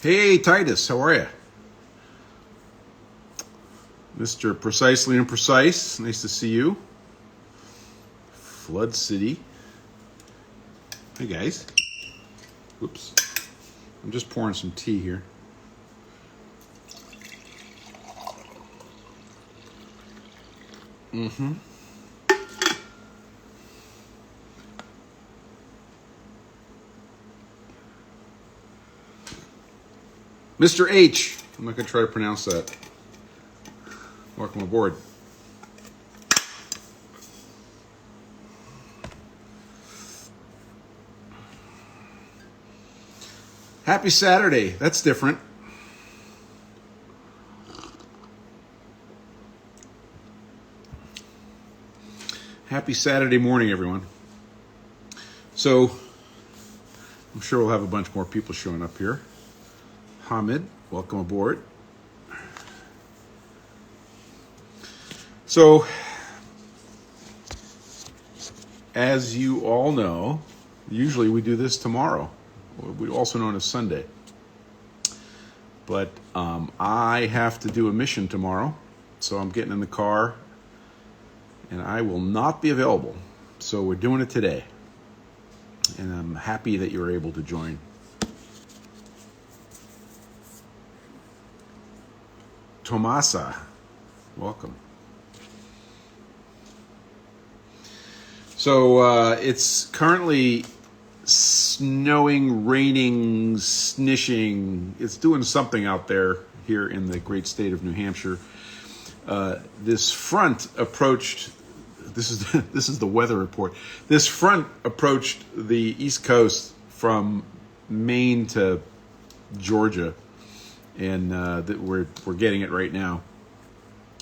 Hey, Titus, how are you? Mr. Precisely Imprecise, nice to see you. Flood City. Hey, guys. Whoops. I'm just pouring some tea here. Mr. H. I'm not going to try to pronounce that. Welcome aboard. Happy Saturday. That's different. Happy Saturday morning, everyone. So, I'm sure we'll have a bunch more people showing up here. Hamid, welcome aboard. So, as you all know, usually we do this tomorrow, also known as Sunday. But I have to do a mission tomorrow, so I'm getting in the car, and I will not be available. So we're doing it today, and I'm happy that you're able to join. Tomasa, welcome. So it's currently snowing, raining, snishing. It's doing something out there here in the great state of New Hampshire. This front approached. This is the weather report. This front approached the East Coast from Maine to Georgia. And we're getting it right now.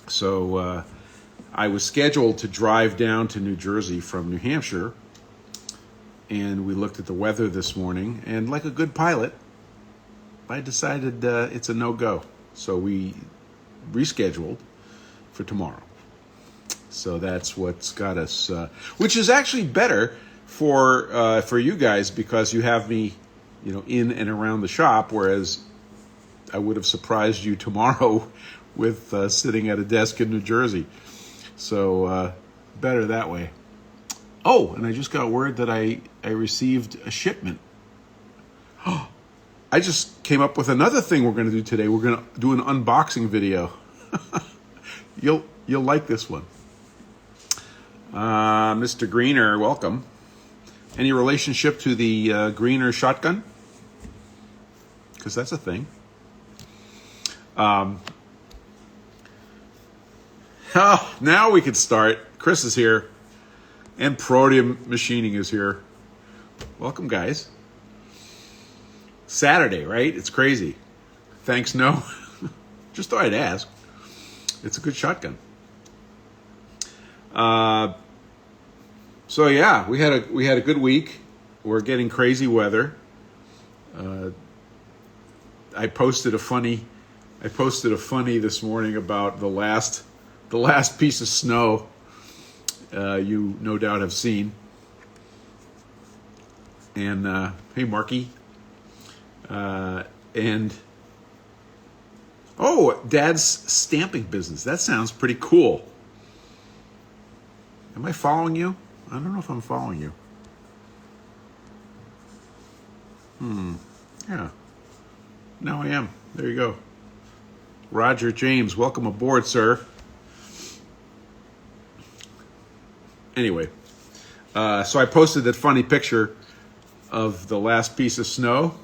So I was scheduled to drive down to New Jersey from New Hampshire, and we looked at the weather this morning, and like a good pilot, I decided it's a no-go. So we rescheduled for tomorrow. So that's what's got us, which is actually better for you guys, because you have me, in and around the shop, whereas I would have surprised you tomorrow with sitting at a desk in New Jersey. So better that way. Oh, and I just got word that I received a shipment. I just came up with another thing we're going to do today. We're going to do an unboxing video. You'll like this one. Mr. Greener, welcome. Any relationship to the Greener shotgun? Because that's a thing. Now we can start. Chris is here, and Proteum Machining is here. Welcome, guys. Saturday, right? It's crazy. Thanks, no. Just thought I'd ask. It's a good shotgun. So yeah, we had a good week. We're getting crazy weather. I posted a funny this morning about the last piece of snow you no doubt have seen. And hey, Marky. And Dad's stamping business. That sounds pretty cool. Am I following you? I don't know if I'm following you. Yeah. Now I am. There you go. Roger James, welcome aboard, sir. Anyway, so I posted that funny picture of the last piece of snow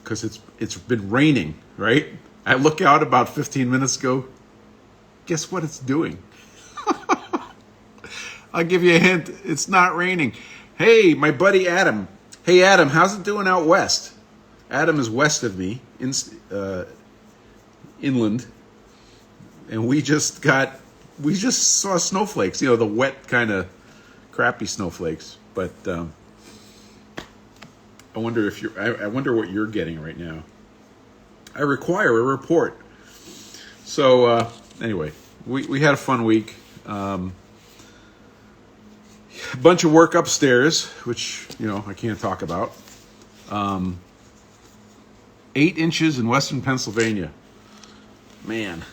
because it's been raining, right? I look out about 15 minutes ago. Guess what it's doing? I'll give you a hint. It's not raining. Hey, my buddy Adam. Hey, Adam, how's it doing out west? Adam is west of me, inland, and we just saw snowflakes. The wet kind of crappy snowflakes. But I wonder what you're getting right now. I require a report. So anyway, we had a fun week. A bunch of work upstairs, which, I can't talk about. 8 inches in Western Pennsylvania. Man.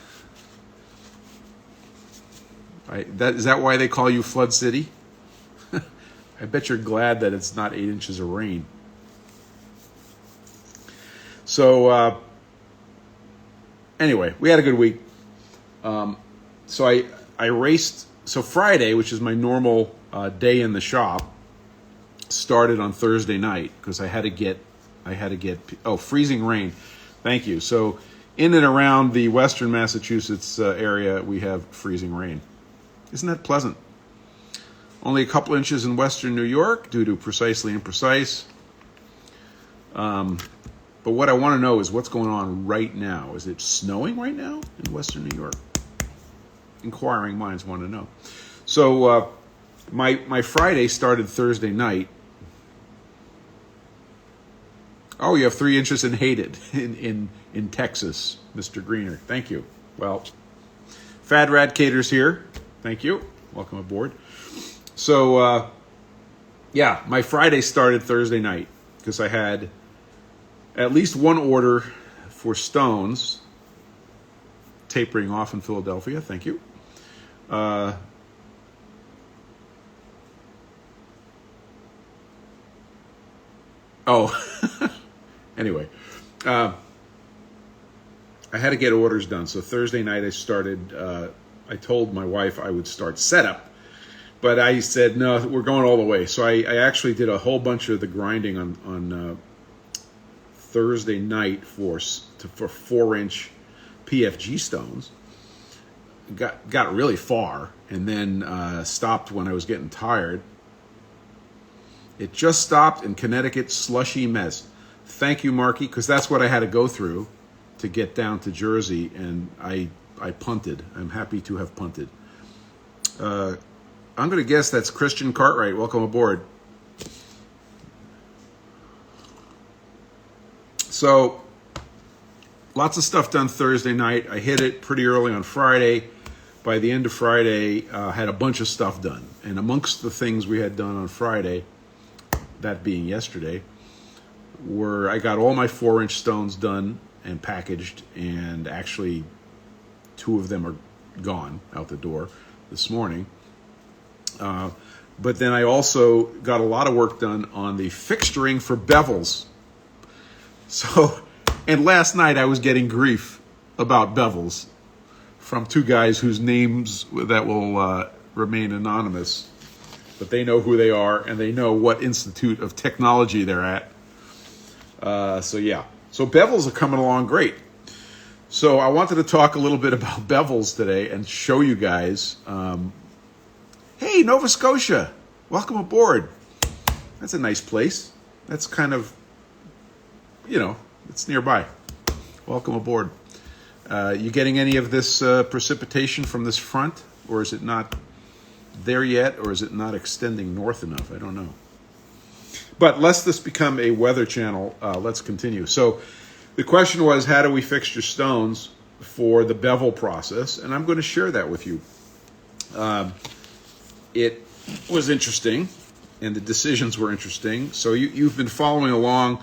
Is that why they call you Flood City? I bet you're glad that it's not 8 inches of rain. So, anyway, we had a good week. So I raced. So Friday, which is my normal day in the shop, started on Thursday night because I had to get freezing rain. Thank you. So in and around the Western Massachusetts area, we have freezing rain. Isn't that pleasant? Only a couple inches in Western New York due to precisely imprecise. But what I want to know is what's going on right now. Is it snowing right now in Western New York? Inquiring minds want to know. So my Friday started Thursday night. Oh, you have 3 inches in Hated in Texas, Mr. Greener. Thank you. Well, Fad Radcators here. Thank you. Welcome aboard. So, my Friday started Thursday night because I had at least one order for Stones tapering off in Philadelphia. Thank you. Anyway, I had to get orders done. So Thursday night I started, I told my wife I would start setup, but I said, no, we're going all the way. So I actually did a whole bunch of the grinding on Thursday night for 4-inch PFG stones. Got really far and then stopped when I was getting tired. It just stopped in Connecticut, slushy mess. Thank you, Marky, because that's what I had to go through to get down to Jersey, and I punted. I'm happy to have punted. I'm going to guess that's Christian Cartwright. Welcome aboard. So, lots of stuff done Thursday night. I hit it pretty early on Friday. By the end of Friday, had a bunch of stuff done. And amongst the things we had done on Friday, that being yesterday, I got all my 4-inch stones done and packaged, and actually 2 of them are gone out the door this morning. But then I also got a lot of work done on the fixturing for bevels. So, and last night I was getting grief about bevels from 2 guys whose names that will remain anonymous, but they know who they are and they know what institute of technology they're at. So bevels are coming along great. So I wanted to talk a little bit about bevels today and show you guys. Hey, Nova Scotia, welcome aboard. That's a nice place. That's kind of, it's nearby. Welcome aboard. You getting any of this precipitation from this front, or is it not there yet, or is it not extending north enough? I don't know. But lest this become a weather channel, let's continue. So the question was, how do we fixture stones for the bevel process? And I'm going to share that with you. It was interesting, and the decisions were interesting. So you've been following along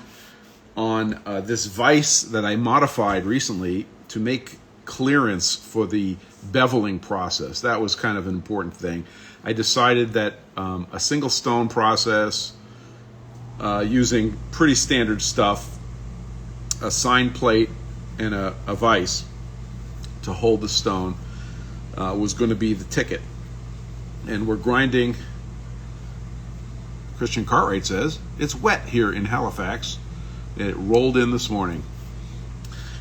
on this vise that I modified recently to make clearance for the beveling process. That was kind of an important thing. I decided that a single stone process using pretty standard stuff, a sign plate and a vise to hold the stone was going to be the ticket. And we're grinding, Christian Cartwright says, it's wet here in Halifax. It rolled in this morning.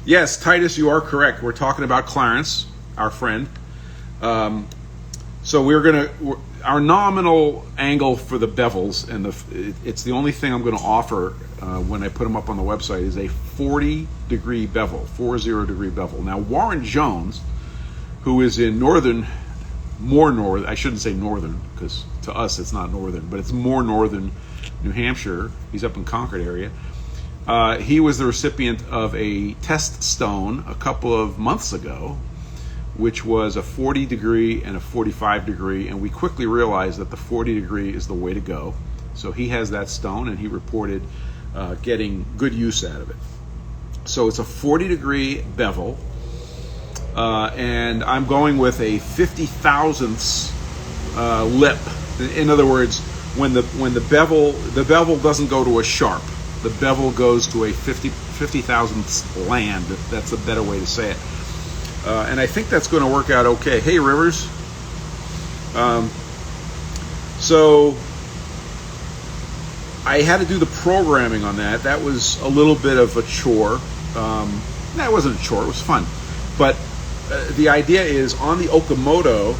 Yes, Titus, you are correct. We're talking about Clarance, our friend. So our nominal angle for the bevels, and it's the only thing I'm going to offer when I put them up on the website, is a 40-degree bevel, 40-degree bevel. Now, Warren Jones, who is in more northern, I shouldn't say northern, because to us it's not northern, but it's more northern New Hampshire. He's up in Concord area. He was the recipient of a test stone a couple of months ago, which was a 40 degree and a 45 degree, and we quickly realized that the 40 degree is the way to go. So he has that stone, and he reported getting good use out of it. So it's a 40 degree bevel, and I'm going with a 50 thousandths lip. In other words, when the bevel doesn't go to a sharp, the bevel goes to a 50 thousandths land. That's a better way to say it. And I think that's going to work out okay. Hey, Rivers. So I had to do the programming on that. That was a little bit of a chore. That wasn't a chore. It was fun. But the idea is on the Okamoto,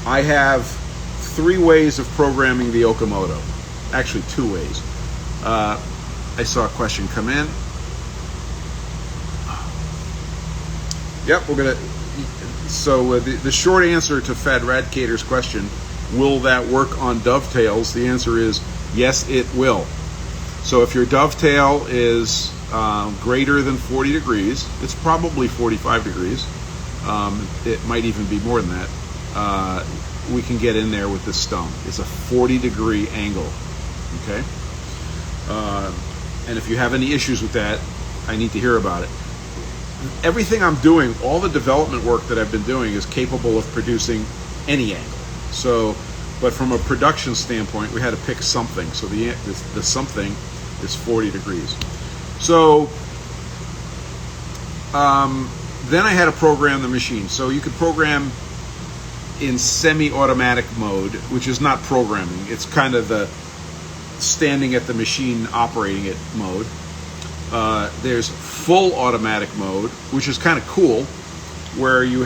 I have 3 ways of programming the Okamoto. Actually, 2 ways. I saw a question come in. Yep, we're gonna. So the short answer to Fad Radcater's question, will that work on dovetails? The answer is yes, it will. So if your dovetail is greater than 40 degrees, it's probably 45 degrees. It might even be more than that. We can get in there with this stone. It's a 40 degree angle. Okay. And if you have any issues with that, I need to hear about it. Everything I'm doing, all the development work that I've been doing is capable of producing any angle. So, but from a production standpoint, we had to pick something. So the something is 40 degrees. So then I had to program the machine. So you could program in semi-automatic mode, which is not programming. It's kind of the standing at the machine operating it mode. There's full automatic mode, which is kind of cool, where you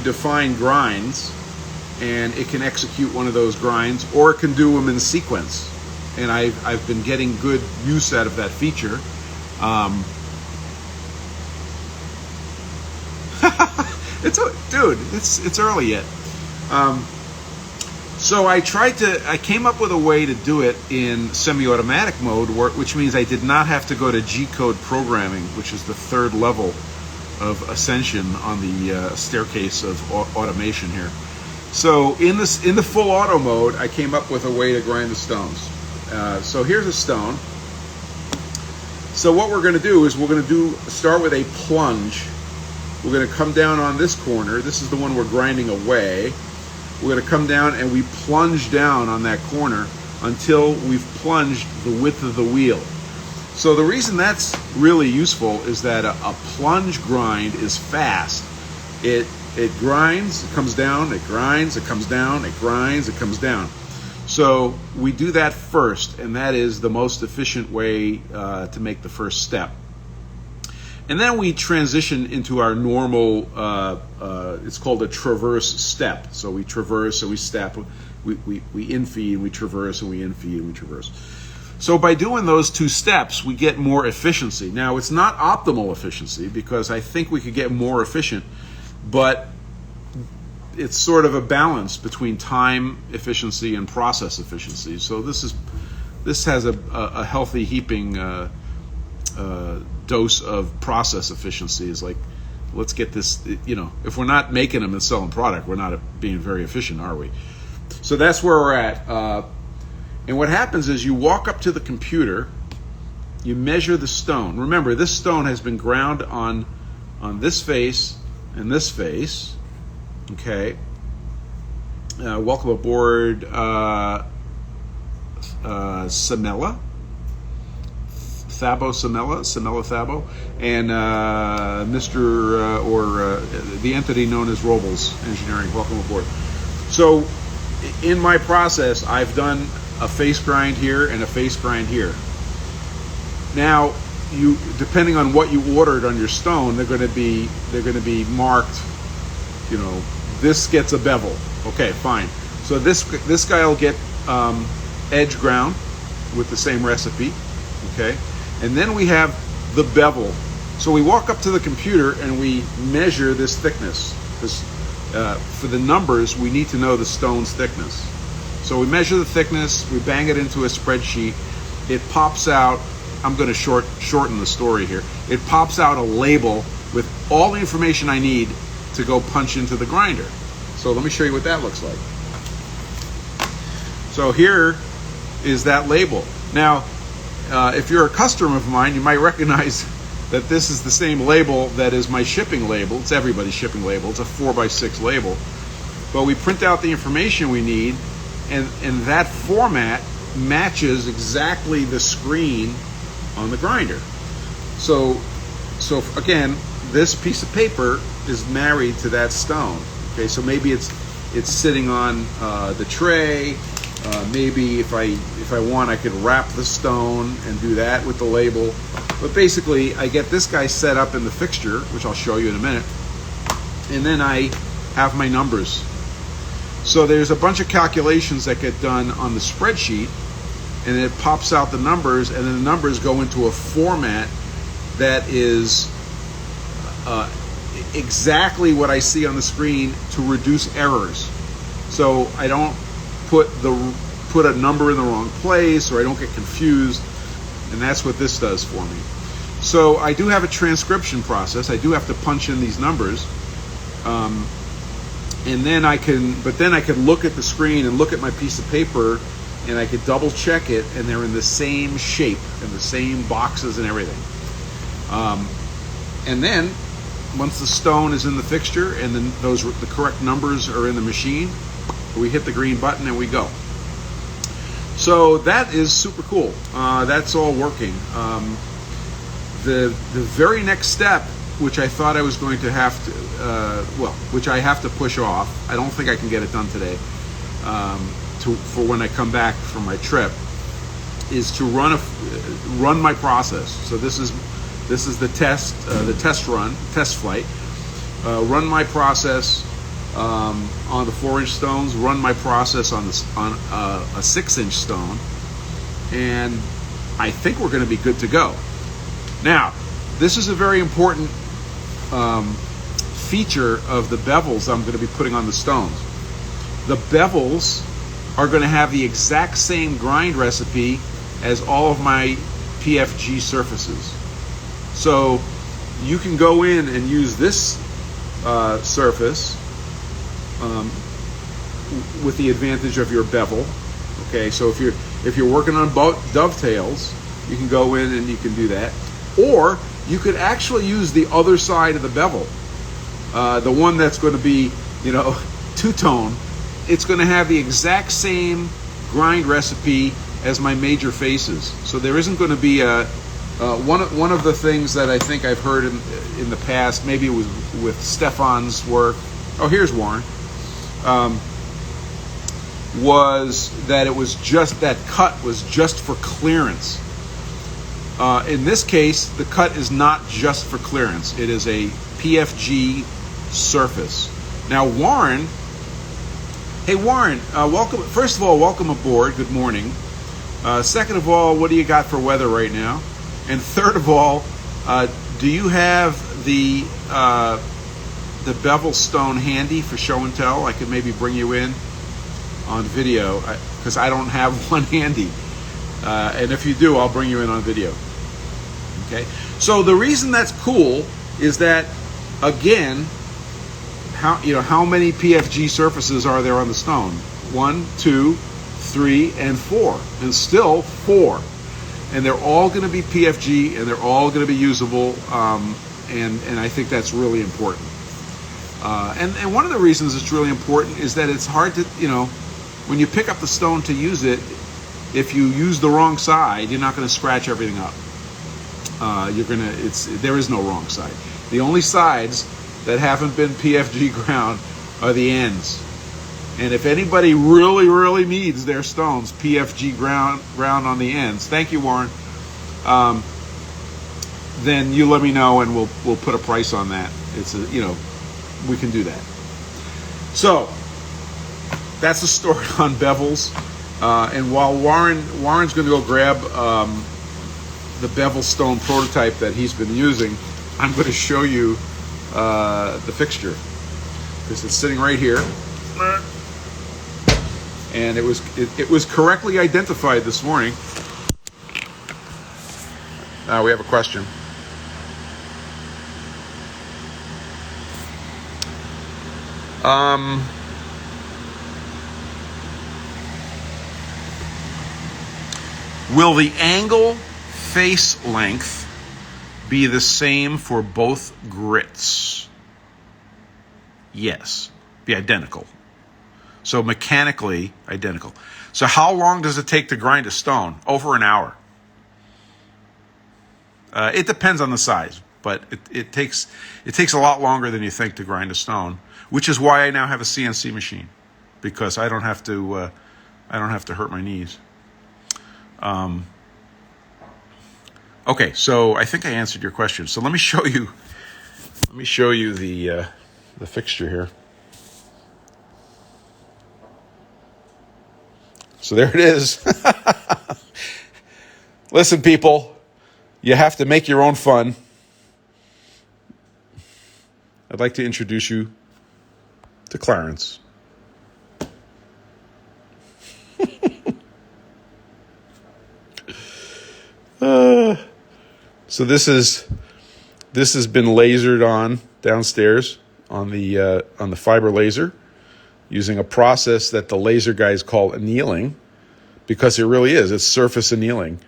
define grinds, and it can execute one of those grinds, or it can do them in sequence. And I've been getting good use out of that feature. It's early yet. So I came up with a way to do it in semi-automatic mode, which means I did not have to go to G-code programming, which is the 3rd level of ascension on the staircase of automation here. So in the full auto mode, I came up with a way to grind the stones. So here's a stone. So what we're going to do is we're going to start with a plunge. We're going to come down on this corner. This is the one we're grinding away. We're going to come down and we plunge down on that corner until we've plunged the width of the wheel. So the reason that's really useful is that a plunge grind is fast. It grinds, it comes down, it grinds, it comes down, it grinds, it comes down. So we do that first, and that is the most efficient way to make the first step. And then we transition into our normal, it's called a traverse step. So we traverse and we step, we infeed, we traverse, and we infeed, and we traverse. So by doing those 2 steps, we get more efficiency. Now, it's not optimal efficiency, because I think we could get more efficient, but it's sort of a balance between time efficiency and process efficiency. So this has a healthy heaping dose of process efficiency. Is like, let's get this, if we're not making them and selling product, we're not being very efficient, are we? So that's where we're at. And what happens is you walk up to the computer, you measure the stone. Remember, this stone has been ground on this face and this face. Okay. Welcome aboard, Samela. Samela Thabo, and the entity known as Robles Engineering. Welcome aboard. So in my process, I've done a face grind here and a face grind here. Now, depending on what you ordered on your stone, they're going to be marked. This gets a bevel. Okay, fine. So this guy will get edge ground with the same recipe. Okay. And then we have the bevel. So we walk up to the computer and we measure this thickness. Because for the numbers, we need to know the stone's thickness. So we measure the thickness, we bang it into a spreadsheet. It pops out I'm going to shorten the story here. It pops out a label with all the information I need to go punch into the grinder. So let me show you what that looks like. So here is that label. Now, if you're a customer of mine, you might recognize that this is the same label that is my shipping label. It's everybody's shipping label. It's a 4x6 label. But we print out the information we need, and that format matches exactly the screen on the grinder. So again, this piece of paper is married to that stone. Okay, so maybe it's sitting on the tray. Maybe if I want, I could wrap the stone and do that with the label. But basically, I get this guy set up in the fixture, which I'll show you in a minute, and then I have my numbers. So there's a bunch of calculations that get done on the spreadsheet, and it pops out the numbers, and then the numbers go into a format that is exactly what I see on the screen to reduce errors. So I don't put a number in the wrong place, or I don't get confused, and that's what this does for me. So I do have a transcription process. I do have to punch in these numbers, and then I can look at the screen and look at my piece of paper, and I could double check it, and they're in the same shape and the same boxes and everything. And then once the stone is in the fixture and then the correct numbers are in the machine, we hit the green button and we go. So that is super cool. That's all working. The very next step, which I thought I was going to have to, which I have to push off. I don't think I can get it done today. For when I come back from my trip, is to run my process. So this is the test flight. Run my process on the 4-inch stones. Run my process on a 6-inch stone, and I think we're going to be good to go. Now, this is a very important feature of the bevels I'm going to be putting on the stones. The bevels are going to have the exact same grind recipe as all of my PFG surfaces. So you can go in and use this surface with the advantage of your bevel. Okay, so if you're working on dovetails, you can go in and you can do that. Or you could actually use the other side of the bevel, the one that's going to be, two-tone. It's going to have the exact same grind recipe as my major faces. So there isn't going to be one of the things that I think I've heard in the past, maybe it was with Stefan's work. Oh, here's Warren. Was that it was just that cut was just for clearance. In this case, the cut is not just for clearance. It is a PFG surface. Now, Warren. Hey, Warren, welcome. First of all, welcome aboard. Good morning. Second of all, what do you got for weather right now? And third of all, do you have the bevel stone handy for show and tell? I could maybe bring you in on video, because I don't have one handy. And if you do, I'll bring you in on video. Okay. So the reason that's cool is that, again, how many PFG surfaces are there on the stone? 1, 2, 3, and 4, and still 4. And they're all going to be PFG, and they're all going to be usable, and I think that's really important. And one of the reasons it's really important is that it's hard to, when you pick up the stone to use it, if you use the wrong side, you're not going to scratch everything up. There is no wrong side. The only sides that haven't been PFG ground are the ends. And if anybody really, really needs their stones PFG ground on the ends, thank you, Warren, then you let me know and we'll put a price on that. We can do that. So that's the story on bevels. And while Warren's going to go grab the bevel stone prototype that he's been using, I'm going to show you the fixture, because it's sitting right here, and it was correctly identified this morning. We have a question. Will the angle face length be the same for both grits? Yes, be identical. So mechanically identical. So how long does it take to grind a stone? Over an hour. It depends on the size, but it takes a lot longer than you think to grind a stone, which is why I now have a CNC machine, because I don't have to hurt my knees. Okay, so I think I answered your question. So let me show you the fixture here. So there it is. Listen, people, you have to make your own fun. I'd like to introduce you to Clarance. So this has been lasered on downstairs on the fiber laser, using a process that the laser guys call annealing, because it really is. It's surface annealing.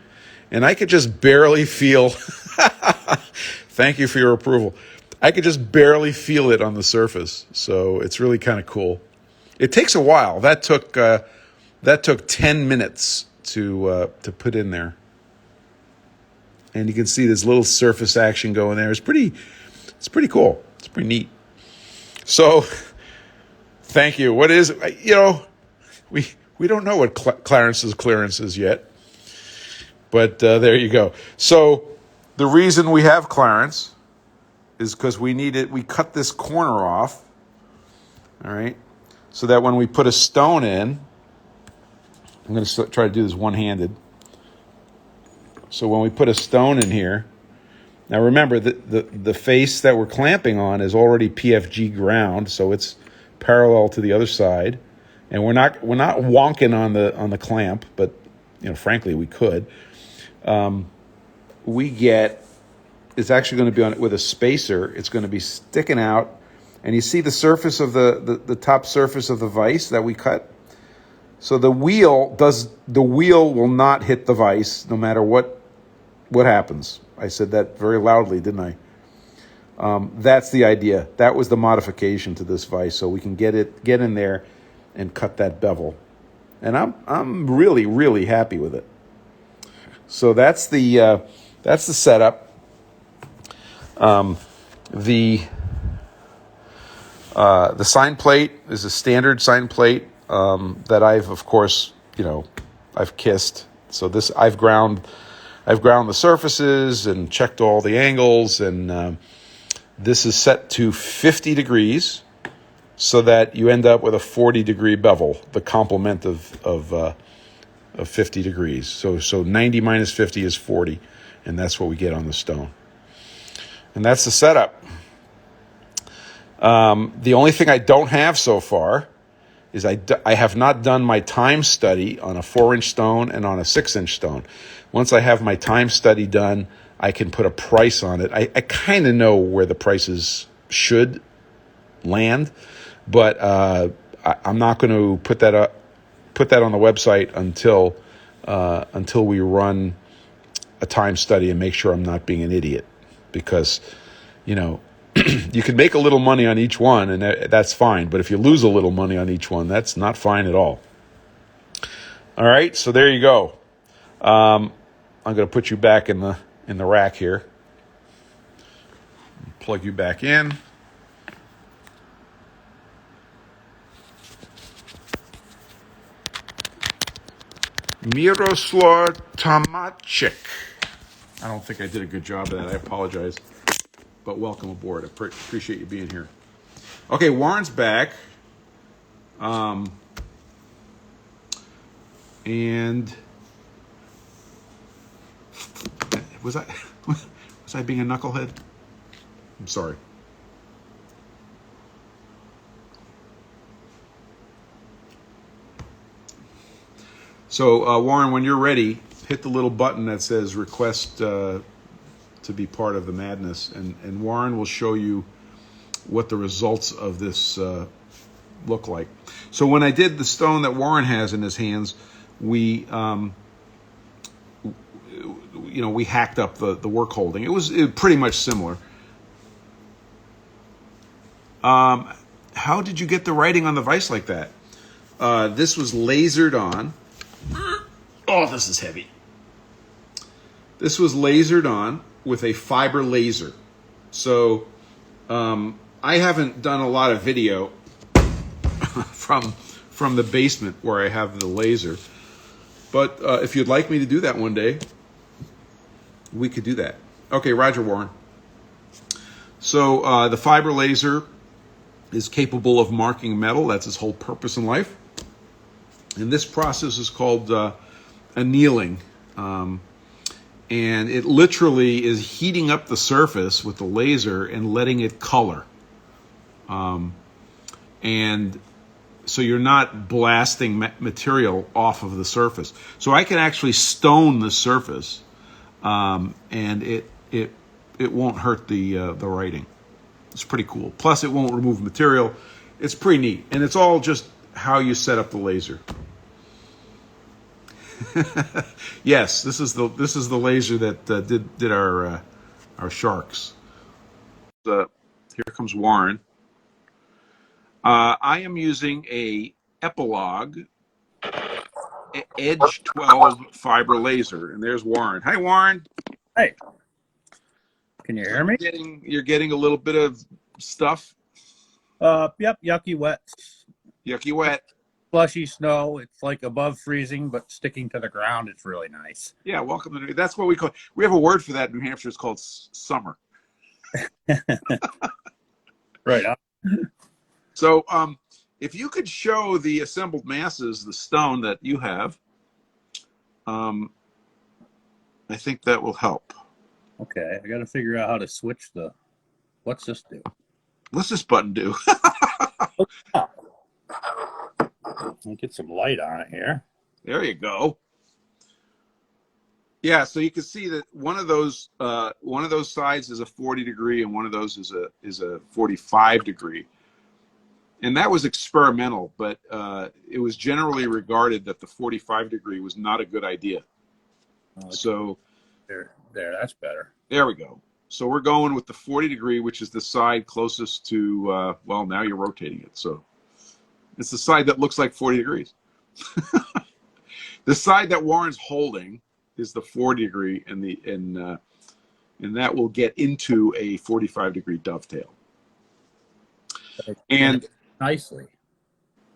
And I could just barely feel, thank you for your approval, I could just barely feel it on the surface. So it's really kind of cool. It takes a while. That took 10 minutes to put in there. And you can see this little surface action going there. It's pretty cool. It's pretty neat. So thank you. What is, we don't know what Clarence's clearance is yet, but there you go. So the reason we have Clarance is because we cut this corner off, all right, so that when we put a stone in, I'm going to try to do this one-handed. So when we put a stone in here, now remember the face that we're clamping on is already PFG ground, so it's parallel to the other side. And we're not wonking on the clamp, but frankly we could. It's actually going to be on it with a spacer. It's going to be sticking out, and you see the surface of the top surface of the vise that we cut. So the wheel will not hit the vise no matter what happens. I said that very loudly, didn't I? That's the idea. That was the modification to this vise, so we can get in there and cut that bevel. And I'm really, really happy with it. So that's the setup. The sign plate is a standard sign plate that I've, of course, I've kissed. So this I've ground the surfaces and checked all the angles, and this is set to 50 degrees so that you end up with a 40-degree bevel, the complement of 50 degrees. So 90 minus 50 is 40, and that's what we get on the stone. And that's the setup. The only thing I don't have so far is I have not done my time study on a 4-inch stone and on a 6-inch stone. Once I have my time study done, I can put a price on it. I kind of know where the prices should land, but I'm not going to put that on the website until we run a time study and make sure I'm not being an idiot, because you can make a little money on each one, and that's fine. But if you lose a little money on each one, that's not fine at all. All right, so there you go. I'm going to put you back in the rack here. Plug you back in. Miroslav Tomachik. I don't think I did a good job of that. I apologize. But welcome aboard. I appreciate you being here. Okay, Warren's back. And was I being a knucklehead? I'm sorry. So Warren, when you're ready, hit the little button that says request to be part of the madness. And Warren will show you what the results of this look like. So when I did the stone that Warren has in his hands, we we hacked up the work holding. It was pretty much similar. How did you get the writing on the vise like that? This was lasered on. Oh, this is heavy. This was lasered on with a fiber laser. So I haven't done a lot of video from the basement where I have the laser. But if you'd like me to do that one day, we could do that. Okay, Roger, Warren. So the fiber laser is capable of marking metal. That's its whole purpose in life. And this process is called annealing. And it literally is heating up the surface with the laser and letting it color. And so you're not blasting material off of the surface. So I can actually stone the surface, and it won't hurt the writing. It's pretty cool. Plus, it won't remove material. It's pretty neat, and it's all just how you set up the laser. Yes, this is the laser that did our sharks. Here comes Warren. I am using a Epilogue Edge 12 fiber laser, and there's Warren. Hi, Warren. Hey, can you hear me? You're getting a little bit of stuff. Yep, yucky wet. Yucky wet. Slushy snow. It's like above freezing, but sticking to the ground. It's really nice. Yeah, welcome to. That's what we call. We have a word for that in New Hampshire. It's called summer. Right on. So, if you could show the assembled masses, the stone that you have, I think that will help. Okay, I got to figure out how to switch the. What's this do? What's this button do? Let me get some light on it here. There you go. Yeah, so you can see that one of those sides is a 40 degree, and one of those is a 45 degree. And that was experimental, but it was generally regarded that the 45 degree was not a good idea. So there, that's better. There we go. So we're going with the 40 degree, which is the side closest to, well, now you're rotating it. So it's the side that looks like 40 degrees. The side that Warren's holding is the 40 degree, and that will get into a 45 degree dovetail. And nicely.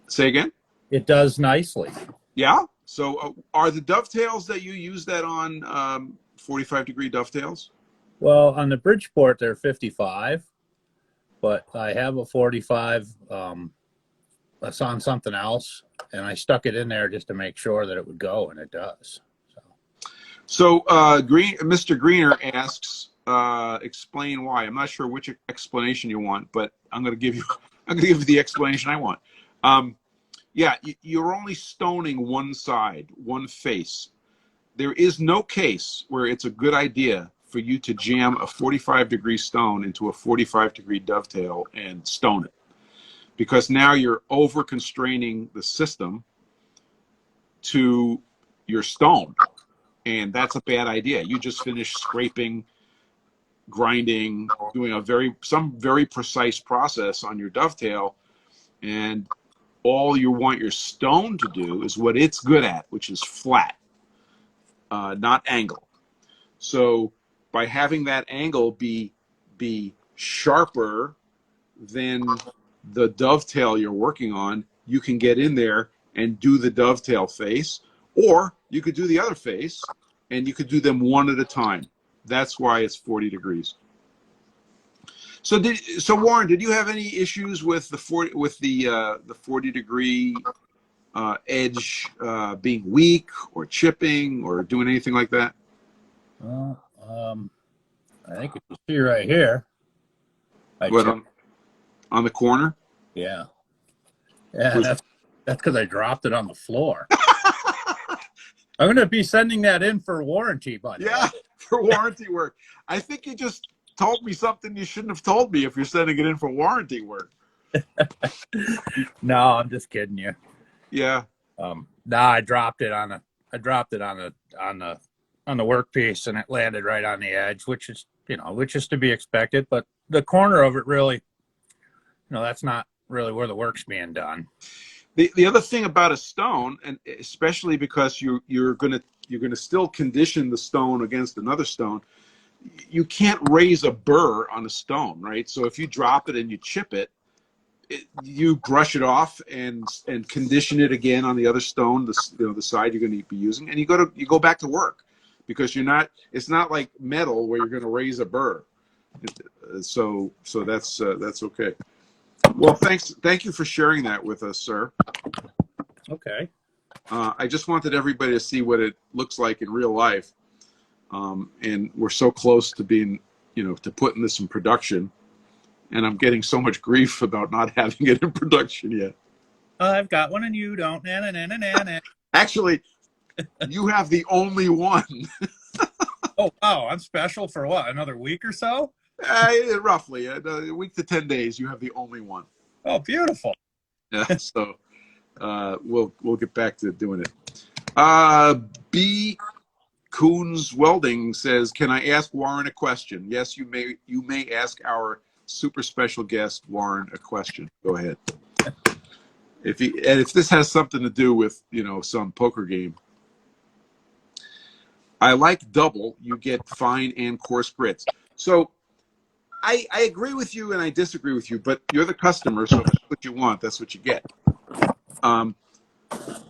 Say again? It does nicely. Yeah. So are the dovetails that you use that on 45 degree dovetails? Well, on the Bridgeport, they're 55, but I have a 45 that's on something else, and I stuck it in there just to make sure that it would go, and it does. So Mr. Greener asks, explain why. I'm not sure which explanation you want, but I'm going to give you the explanation I want. Yeah, you're only stoning one side, one face. There is no case where it's a good idea for you to jam a 45 degree stone into a 45 degree dovetail and stone it, because now you're over constraining the system to your stone, and that's a bad idea. You just finished scraping, grinding, doing some very precise process on your dovetail, and all you want your stone to do is what it's good at, which is flat, not angle. So by having that angle be sharper than the dovetail you're working on, you can get in there and do the dovetail face, or you could do the other face, and you could do them one at a time. That's why it's 40 degrees. So Warren, did you have any issues with the 40 degree edge being weak or chipping or doing anything like that? Well, I think you can see right here. On the corner? Yeah. Yeah, that's because I dropped it on the floor. I'm going to be sending that in for warranty, buddy. Yeah, for warranty work. I think you just told me something you shouldn't have told me if you're sending it in for warranty work. No, I'm just kidding you. Yeah. No, I dropped it on the workpiece, and it landed right on the edge, which is to be expected. But the corner of it really, that's not really where the work's being done. The other thing about a stone, and especially because you're gonna still condition the stone against another stone, you can't raise a burr on a stone, right? So if you drop it and you chip it, you brush it off and condition it again on the other stone, the side you're going to be using, and you go back to work, because it's not like metal where you're going to raise a burr. So that's okay. Well, thank you for sharing that with us, sir. Okay. I just wanted everybody to see what it looks like in real life, and we're so close to being, to putting this in production. And I'm getting so much grief about not having it in production yet. I've got one and you don't. Actually, you have the only one. Oh, wow. I'm special for what? Another week or so? Roughly. A week to 10 days, you have the only one. Oh, beautiful. Yeah, so we'll get back to doing it. B. Coons Welding says, "Can I ask Warren a question?" Yes, you may ask our super special guest Warren a question. Go ahead. If this has something to do with some poker game. I like double. You get fine and coarse grits. So I agree with you and I disagree with you, but you're the customer, so if that's what you want, that's what you get.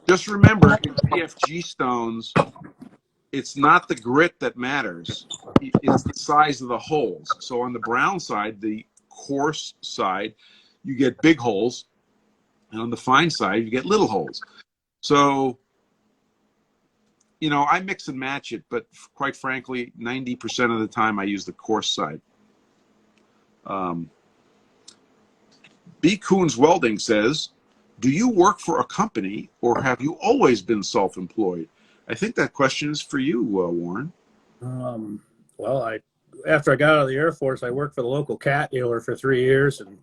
Just remember, in PFG stones, it's not the grit that matters. It's the size of the holes. So on the brown side, the coarse side, you get big holes, and on the fine side, you get little holes. So, I mix and match it, but quite frankly, 90% of the time I use the coarse side. B. Coons Welding says, "Do you work for a company or have you always been self-employed?" I think that question is for you, Warren. Well, after I got out of the Air Force, I worked for the local cat dealer for 3 years, and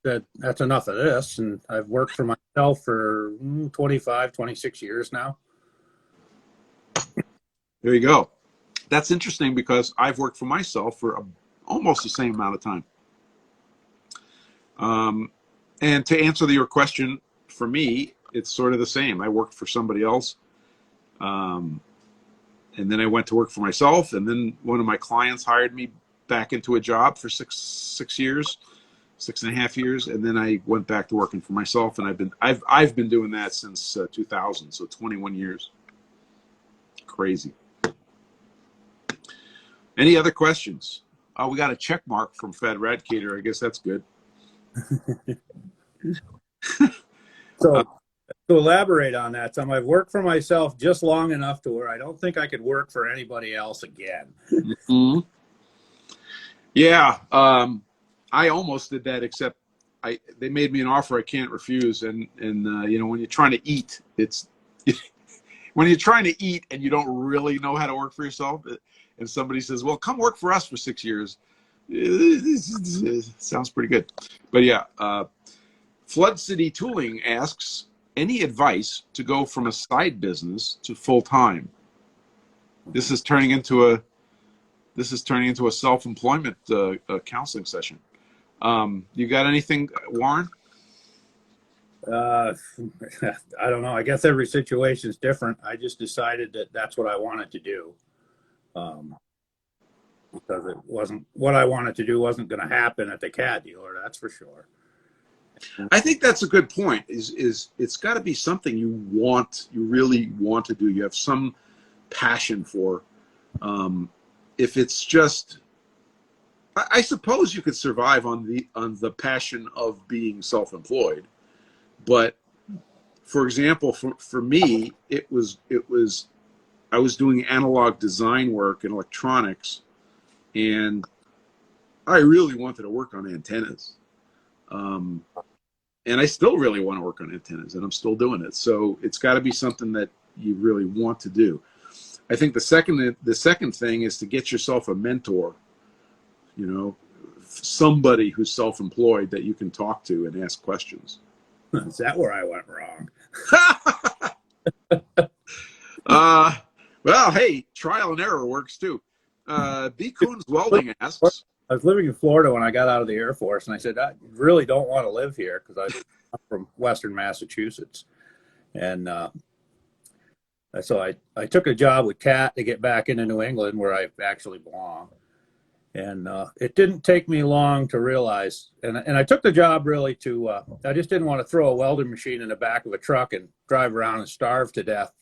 that's enough of this. And I've worked for myself for 25, 26 years now. There you go. That's interesting because I've worked for myself for almost the same amount of time. And to answer your question, for me, it's sort of the same. I worked for somebody else. And then I went to work for myself, and then one of my clients hired me back into a job for 6 years, 6.5 years, and then I went back to working for myself, and I've been doing that since 2000, so 21 years. Crazy. Any other questions? Oh, we got a check mark from Fed Radcater. I guess that's good. So to elaborate on that, Tom, I've worked for myself just long enough to where I don't think I could work for anybody else again. Mm-hmm. Yeah, I almost did that, except they made me an offer I can't refuse. And when you're trying to eat, when you're trying to eat and you don't really know how to work for yourself, and somebody says, "Well, come work for us for 6 years," it sounds pretty good. But yeah, Flood City Tooling asks, "Any advice to go from a side business to full time?" This is turning into a self-employment counseling session. You got anything, Warren? I don't know. I guess every situation is different. I just decided that that's what I wanted to do. Because it wasn't what I wanted to do wasn't going to happen at the cat dealer. That's for sure. I think that's a good point. Is it's got to be something you really want to do. You have some passion for. If it's just, I suppose you could survive on the passion of being self-employed, but for example, for me, it was I was doing analog design work in electronics, and I really wanted to work on antennas. And I still really want to work on antennas, and I'm still doing it. So it's got to be something that you really want to do. I think the second thing is to get yourself a mentor, you know, somebody who's self-employed that you can talk to and ask questions. Is that where I went wrong? Well, hey, trial and error works too. B. Coons Welding asks. I was living in Florida when I got out of the Air Force, and I said, I really don't want to live here because I'm from Western Massachusetts. And so I took a job with Cat to get back into New England where I actually belong. And it didn't take me long to realize, and I took the job really to, I just didn't want to throw a welding machine in the back of a truck and drive around and starve to death,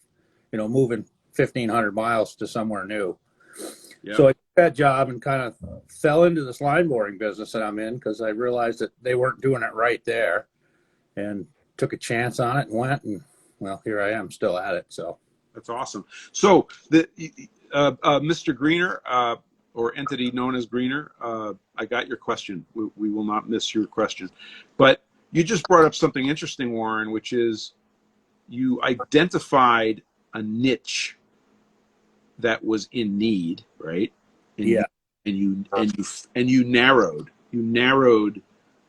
you know, moving 1,500 miles to somewhere new. Yep. So I took that job and kind of fell into this line boring business that I'm in because I realized that they weren't doing it right there, and took a chance on it and went, and well, here I am still at it. So that's awesome. So the Mr. Greener, or entity known as Greener, I got your question. We will not miss your question. But you just brought up something interesting, Warren, which is you identified a niche that was in need, right? And yeah. You narrowed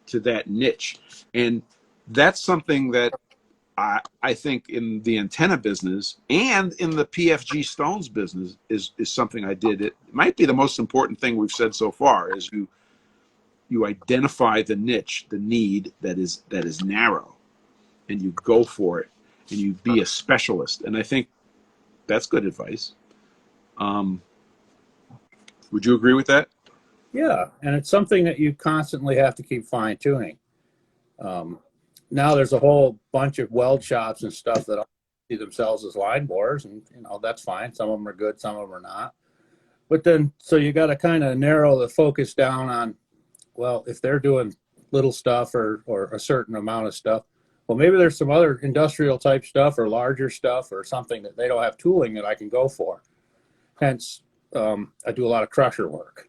to that niche. And that's something that I think in the antenna business and in the PFG Stones business is something I did. It might be the most important thing we've said so far is you identify the niche, the need that is narrow, and you go for it, and you be a specialist. And I think that's good advice. Would you agree with that? Yeah, and it's something that you constantly have to keep fine tuning. Now there's a whole bunch of weld shops and stuff that see themselves as line borers, and you know that's fine. Some of them are good, some of them are not. But then, so you got to kind of narrow the focus down on, well, if they're doing little stuff or a certain amount of stuff, well, maybe there's some other industrial type stuff or larger stuff or something that they don't have tooling that I can go for. Hence, I do a lot of crusher work,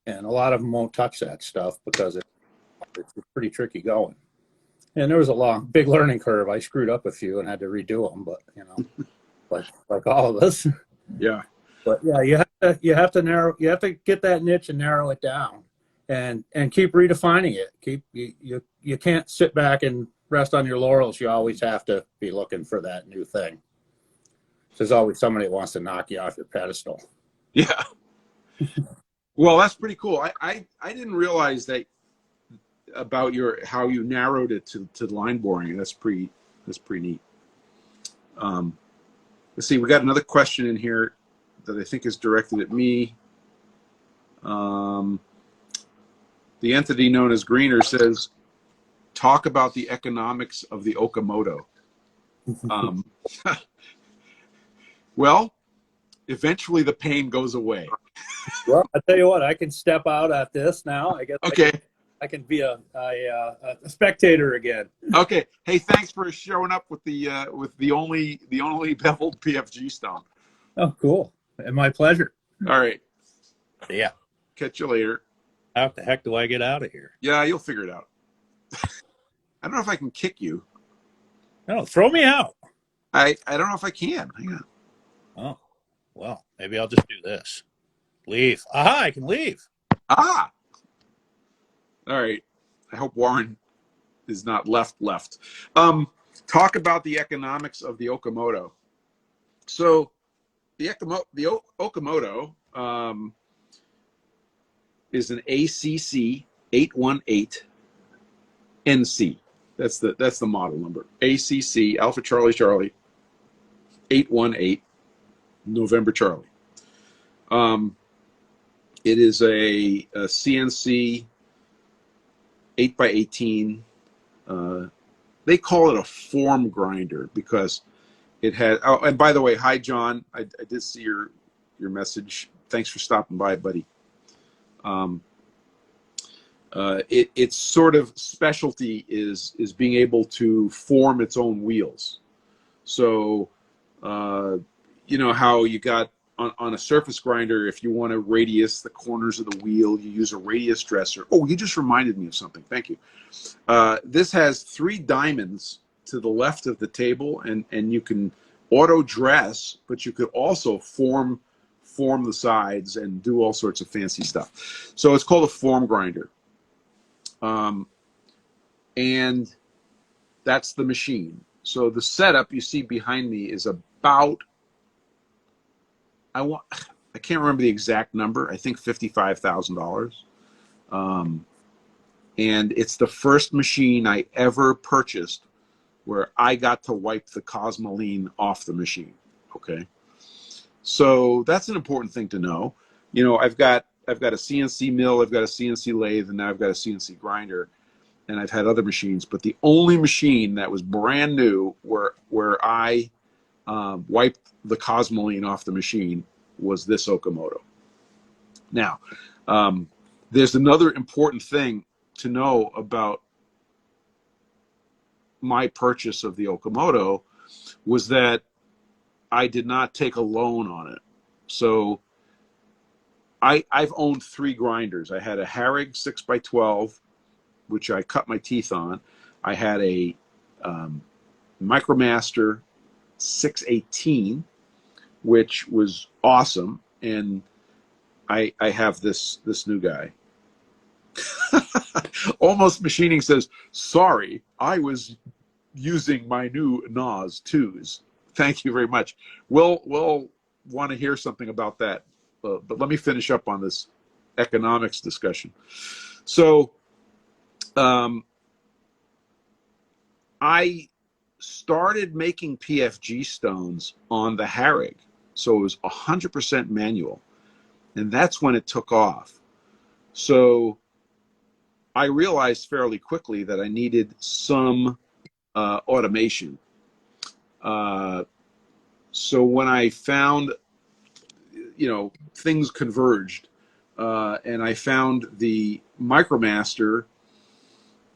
and a lot of them won't touch that stuff because it's pretty tricky going. And there was a big learning curve. I screwed up a few and had to redo them, but you know, like all of us. Yeah. But yeah, you have to get that niche and narrow it down, and keep redefining it. You can't sit back and rest on your laurels. You always have to be looking for that new thing. There's always somebody that wants to knock you off your pedestal. Yeah. Well, that's pretty cool. I didn't realize that about how you narrowed it to line boring. That's pretty neat. Let's see, we got another question in here that I think is directed at me. The entity known as Greener says, talk about the economics of the Okamoto. Well, eventually the pain goes away. Well, I tell you what, I can step out at this now. I guess. Okay. I can be a spectator again. Okay. Hey, thanks for showing up with the only beveled PFG stone. Oh, cool. And my pleasure. All right. Yeah. Catch you later. How the heck do I get out of here? Yeah, you'll figure it out. I don't know if I can kick you. No, throw me out. I don't know if I can. Hang on. Oh, well, maybe I'll just do this. Leave. Aha, I can leave. Ah. All right. I hope Warren is not left. Talk about the economics of the Okamoto. So the Okamoto is an ACC 818 NC. That's the model number. ACC Alpha Charlie Charlie 818 November Charlie. It is a CNC 8x18. They call it a form grinder because it had. Oh, and by the way, hi John. I did see your message. Thanks for stopping by, buddy. Its sort of specialty is being able to form its own wheels. So you know how you got on a surface grinder, if you want to radius the corners of the wheel, you use a radius dresser. Oh, you just reminded me of something. Thank you. This has 3 diamonds to the left of the table, and you can auto dress, but you could also form the sides and do all sorts of fancy stuff. So it's called a form grinder. And that's the machine. So the setup you see behind me is about, I can't remember the exact number. I think $55,000. And it's the first machine I ever purchased where I got to wipe the cosmoline off the machine. Okay. So that's an important thing to know. You know, I've got a CNC mill, I've got a CNC lathe, and now I've got a CNC grinder, and I've had other machines, but the only machine that was brand new where I wiped the cosmoline off the machine was this Okamoto. Now, there's another important thing to know about my purchase of the Okamoto was that I did not take a loan on it. So I've owned 3 grinders. I had a Harrig 6x12, which I cut my teeth on. I had a Micromaster 618, which was awesome. And I have this new guy. Almost Machining says, sorry, I was using my new NAS 2s. Thank you very much. We'll want to hear something about that. But let me finish up on this economics discussion. So I started making PFG stones on the Harrig. So it was 100% manual. And that's when it took off. So I realized fairly quickly that I needed some automation. So when I found, you know, things converged, and I found the Micromaster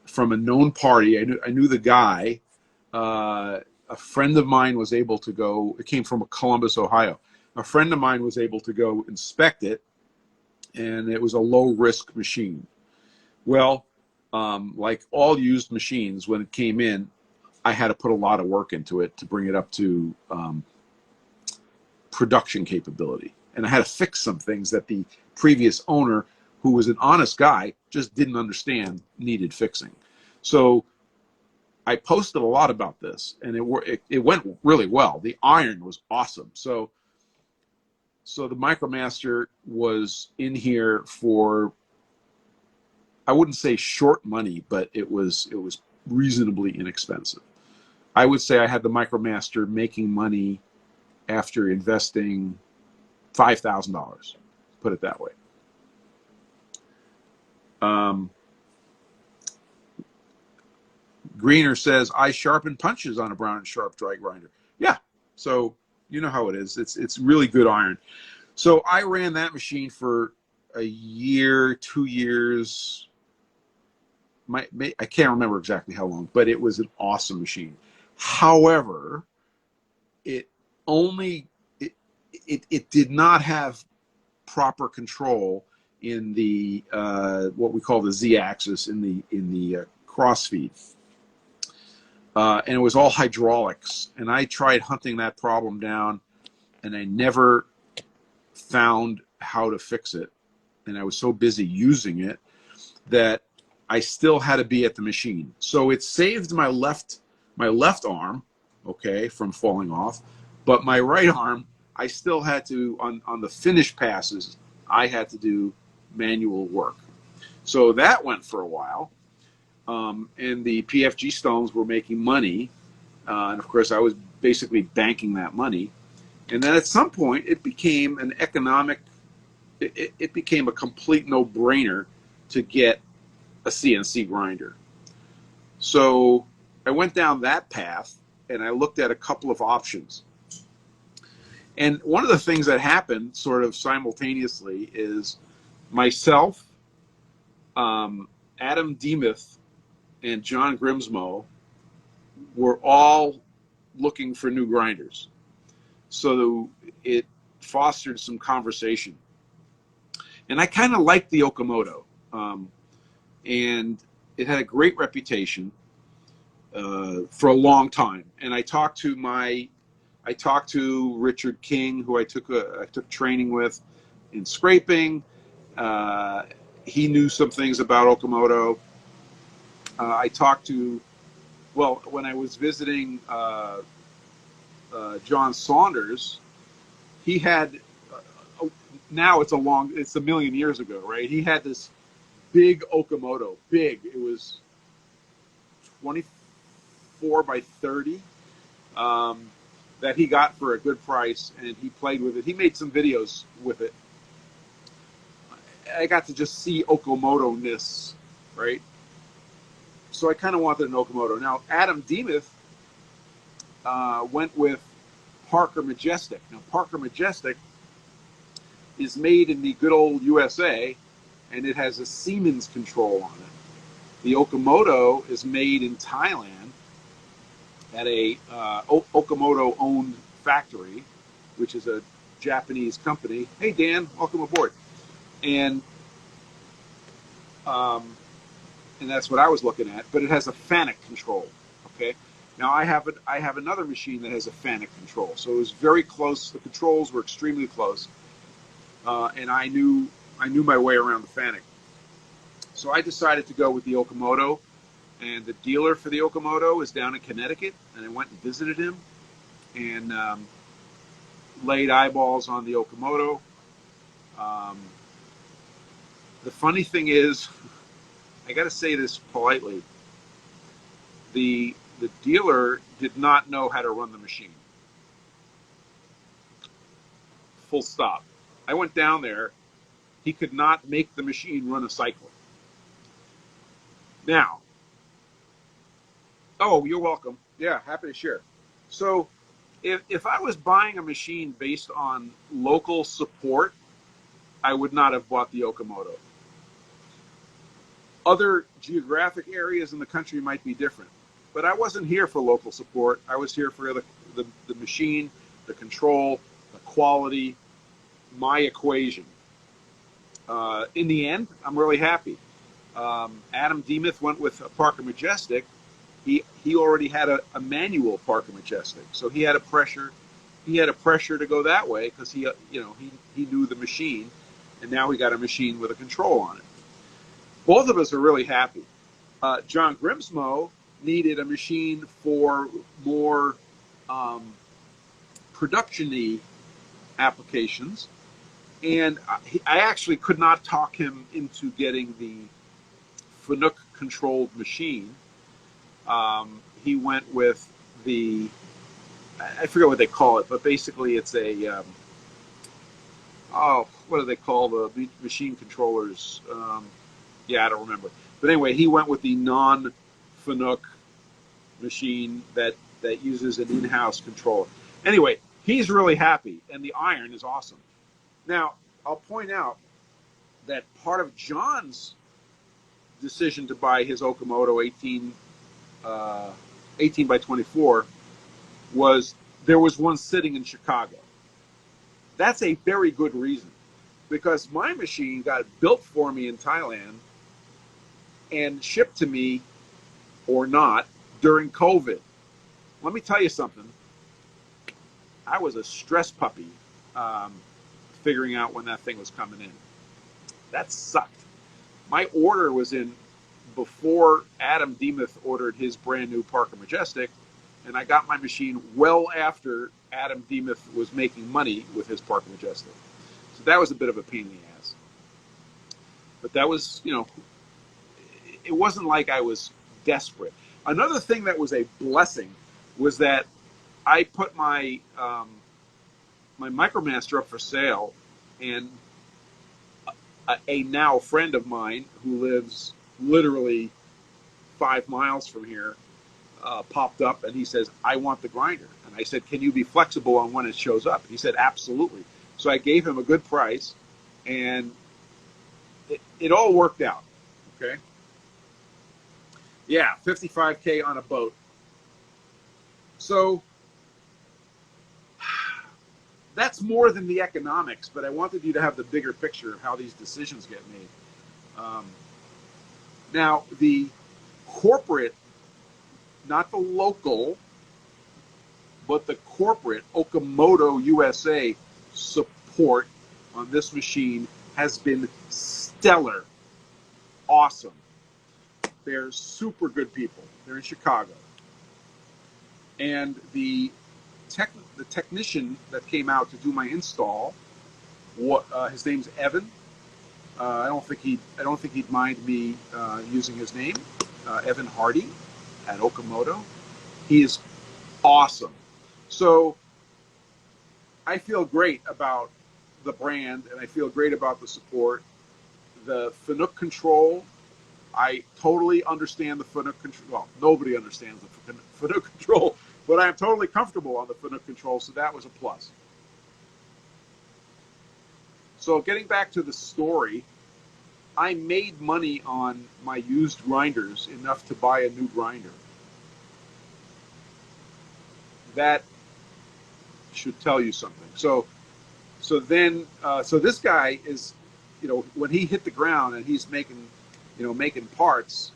from a known party. I knew the guy. A friend of mine was able to go. It came from Columbus, Ohio. A friend of mine was able to go inspect it, and it was a low-risk machine. Well, like all used machines, when it came in, I had to put a lot of work into it to bring it up to production capability. And I had to fix some things that the previous owner, who was an honest guy, just didn't understand needed fixing. So I posted a lot about this, and it went really well. The iron was awesome. So the Micromaster was in here for, I wouldn't say short money, but it was reasonably inexpensive. I would say I had the Micromaster making money after investing $5,000, put it that way. Greener says, I sharpen punches on a Brown & Sharp dry grinder. Yeah, so you know how it is. It's really good iron. So I ran that machine for a year, 2 years. I can't remember exactly how long, but it was an awesome machine. However, it did not have proper control in the what we call the Z-axis in the crossfeed, and it was all hydraulics. And I tried hunting that problem down, and I never found how to fix it. And I was so busy using it that I still had to be at the machine. So it saved my left arm, okay, from falling off, but my right arm, I still had to, on the finish passes, I had to do manual work. So that went for a while, and the PFG Stones were making money, and of course I was basically banking that money. And then at some point it became an economic, it became a complete no-brainer to get a CNC grinder. So I went down that path, and I looked at a couple of options. And one of the things that happened sort of simultaneously is myself, Adam Demuth, and John Grimsmo were all looking for new grinders. So it fostered some conversation. And I kind of liked the Okamoto. And it had a great reputation for a long time. And I talked to I talked to Richard King, who I took training with in scraping. He knew some things about Okamoto. I talked to, well, when I was visiting John Saunders, he had, now it's a million years ago, right? He had this big Okamoto, big. It was 24 by 30 that he got for a good price, and he played with it. He made some videos with it. I got to just see Okamoto-ness, right? So I kind of wanted an Okamoto. Now, Adam Demuth went with Parker Majestic. Now, Parker Majestic is made in the good old USA, and it has a Siemens control on it. The Okamoto is made in Thailand at a Okamoto-owned factory, which is a Japanese company. Hey, Dan, welcome aboard. And that's what I was looking at. But it has a FANUC control. Okay. Now I have another machine that has a FANUC control. So it was very close. The controls were extremely close, and I knew my way around the FANUC. So I decided to go with the Okamoto, and the dealer for the Okamoto is down in Connecticut, and I went and visited him and laid eyeballs on the Okamoto. The funny thing is, I got to say this politely, the dealer did not know how to run the machine. Full stop. I went down there. He could not make the machine run a cycle. Now, oh, you're welcome. Yeah, happy to share. So if I was buying a machine based on local support, I would not have bought the Okamoto. Other geographic areas in the country might be different, but I wasn't here for local support. I was here for the machine, the control, the quality, my equation. In the end, I'm really happy. Adam Demuth went with a Parker Majestic. He already had a manual Parker Majestic, so he had a pressure to go that way because he knew the machine, and now he got a machine with a control on it. Both of us are really happy. John Grimsmo needed a machine for more production-y applications, and I actually could not talk him into getting the FANUC-controlled machine. He went with I forget what they call it, but basically it's a, what do they call the machine controllers? Yeah, I don't remember. But anyway, he went with the non-FANUC machine that uses an in-house controller. Anyway, he's really happy, and the iron is awesome. Now, I'll point out that part of John's decision to buy his Okamoto 18 by 24 was there was one sitting in Chicago. That's a very good reason, because my machine got built for me in Thailand and shipped to me, or not, during COVID. Let me tell you something. I was a stress puppy figuring out when that thing was coming in. That sucked. My order was in before Adam Demuth ordered his brand new Parker Majestic, and I got my machine well after Adam Demuth was making money with his Parker Majestic. So that was a bit of a pain in the ass. But that was, it wasn't like I was desperate. Another thing that was a blessing was that I put my my Micromaster up for sale, and a now friend of mine who lives literally 5 miles from here popped up, and he says, I want the grinder. And I said, can you be flexible on when it shows up? He said, absolutely. So I gave him a good price, and it all worked out. Okay. Yeah, $55K on a boat. So that's more than the economics, but I wanted you to have the bigger picture of how these decisions get made. Now, the corporate, not the local, but the corporate Okamoto USA support on this machine has been stellar. Awesome. They're super good people. They're in Chicago. And the technician that came out to do my install, his name's Evan. I don't think he'd mind me using his name. Evan Hardy at Okamoto. He is awesome. So I feel great about the brand, and I feel great about the support. The Fanuc control, I totally understand the Fanuc control. Well, nobody understands the Fanuc control, but I am totally comfortable on the Fanuc control, so that was a plus. So getting back to the story, I made money on my used grinders enough to buy a new grinder. That should tell you something. So this guy is, when he hit the ground and he's making parts,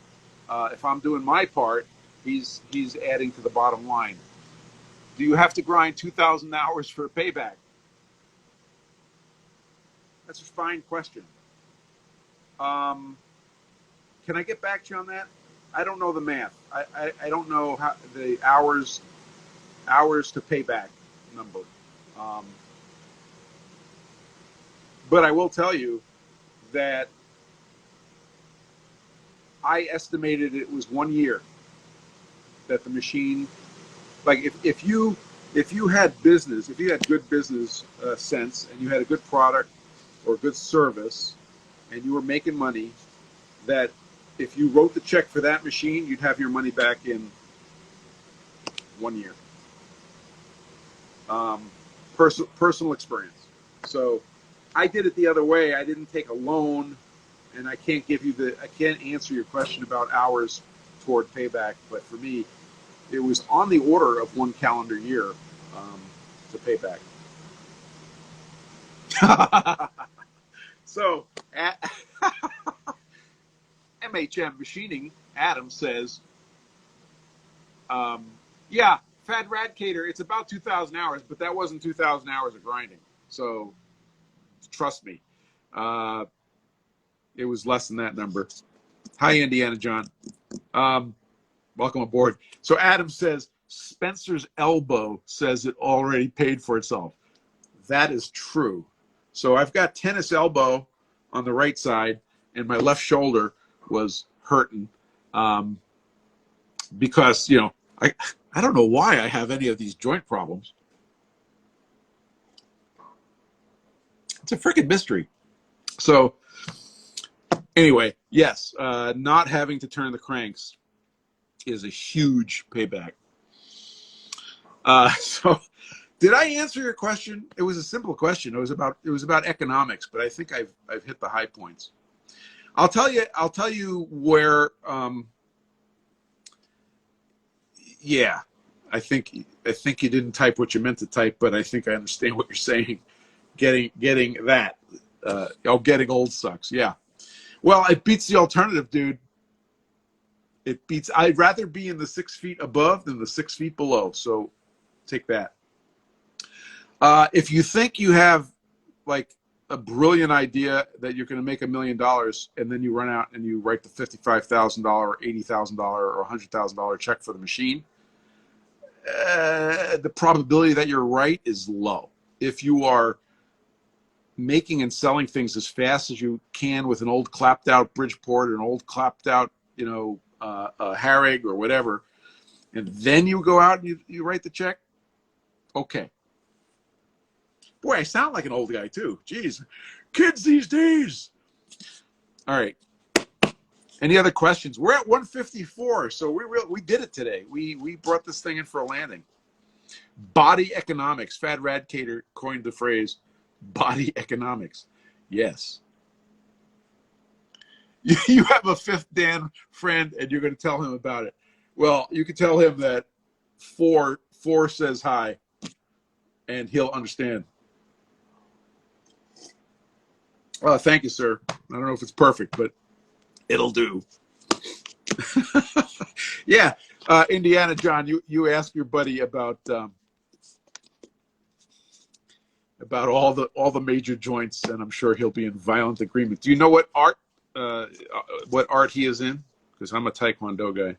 if I'm doing my part, he's adding to the bottom line. Do you have to grind 2,000 hours for payback? That's a fine question. Can I get back to you on that? I don't know the math. I don't know how the hours to payback number. But I will tell you that I estimated it was 1 year that the machine, like if you had business, if you had good business sense, and you had a good product or good service, and you were making money, that if you wrote the check for that machine, you'd have your money back in 1 year. Personal experience. So I did it the other way. I didn't take a loan, and I can't answer your question about hours toward payback. But for me, it was on the order of 1 calendar year to pay back. So at MHM Machining, Adam says, yeah, Fad Radcater, it's about 2,000 hours, but that wasn't 2,000 hours of grinding. So trust me, it was less than that number. Hi, Indiana John. Welcome aboard. So Adam says, Spencer's elbow says it already paid for itself. That is true. So I've got tennis elbow on the right side, and my left shoulder was hurting because, I don't know why I have any of these joint problems. It's a freaking mystery. So anyway, yes, not having to turn the cranks is a huge payback. So did I answer your question? It was a simple question. It was about economics, but I think I've hit the high points. I'll tell you where yeah, I think you didn't type what you meant to type, but I think I understand what you're saying. Getting that. Getting old sucks. Yeah. Well, it beats the alternative, dude. It beats. I'd rather be in the 6 feet above than the 6 feet below. So take that. If you think you have like a brilliant idea that you're going to make $1 million, and then you run out and you write the $55,000 or $80,000 or $100,000 check for the machine, the probability that you're right is low. If you are making and selling things as fast as you can with an old clapped out Bridgeport or an old clapped out, Harrig or whatever, and then you go out and you write the check, okay. Boy, I sound like an old guy too. Jeez, kids these days. All right. Any other questions? We're at 154, so we did it today. We brought this thing in for a landing. Body economics. Fad Radcater coined the phrase body economics. Yes. You have a fifth Dan friend, and you're going to tell him about it. Well, you can tell him that four says hi, and he'll understand. Thank you, sir. I don't know if it's perfect, but it'll do. Yeah, Indiana John, you asked your buddy about about all the major joints, and I'm sure he'll be in violent agreement. Do you know what art he is in? Because I'm a Taekwondo guy.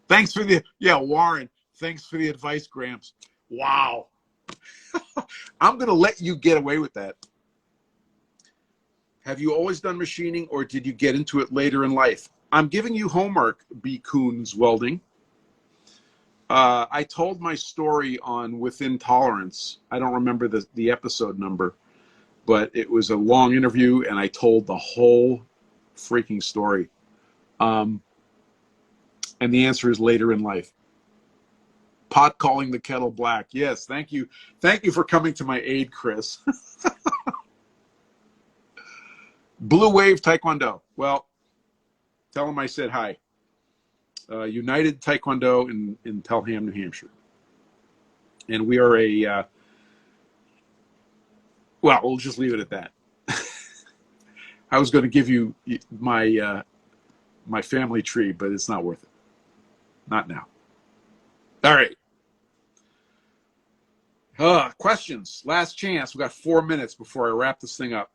Thanks for Warren. Thanks for the advice, Gramps. Wow. I'm going to let you get away with that. Have you always done machining, or did you get into it later in life? I'm giving you homework, B. Coons Welding. I told my story on Within Tolerance. I don't remember the episode number, but it was a long interview, and I told the whole freaking story. And the answer is later in life. Pot calling the kettle black. Yes, thank you. Thank you for coming to my aid, Chris. Blue Wave Taekwondo. Well, tell them I said hi. United Taekwondo in Pelham, New Hampshire. And we are well, we'll just leave it at that. I was going to give you my family tree, but it's not worth it. Not now. All right. Questions. Last chance. We've got 4 minutes before I wrap this thing up.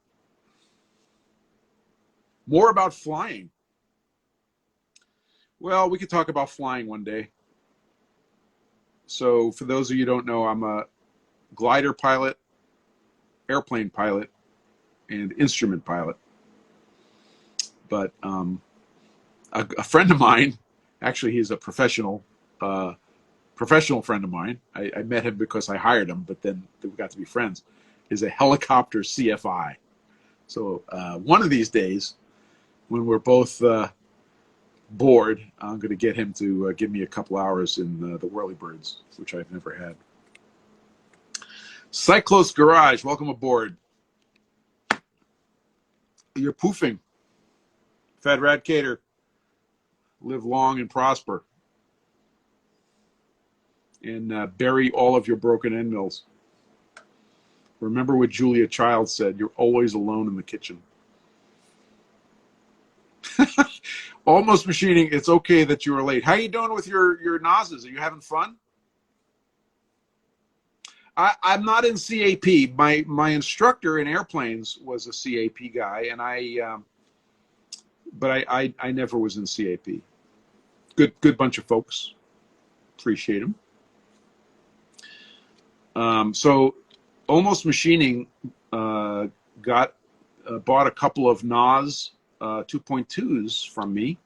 More about flying. Well, we could talk about flying one day. So for those of you who don't know, I'm a glider pilot, airplane pilot, and instrument pilot. But a friend of mine, actually he's a professional friend of mine. I met him because I hired him, but then we got to be friends, is a helicopter CFI. So one of these days, when we're both bored, I'm going to get him to give me a couple hours in the Whirlybirds, which I've never had. Cyclos Garage, welcome aboard. You're poofing. Fat Rat Cater, live long and prosper. And bury all of your broken end mills. Remember what Julia Child said, you're always alone in the kitchen. Almost Machining, it's okay that you were late. How you doing with your NOSes? Are you having fun? I'm not in CAP. My instructor in airplanes was a CAP guy, and but I never was in CAP. Good bunch of folks. Appreciate them. So Almost Machining bought a couple of NOS 2.2s from me,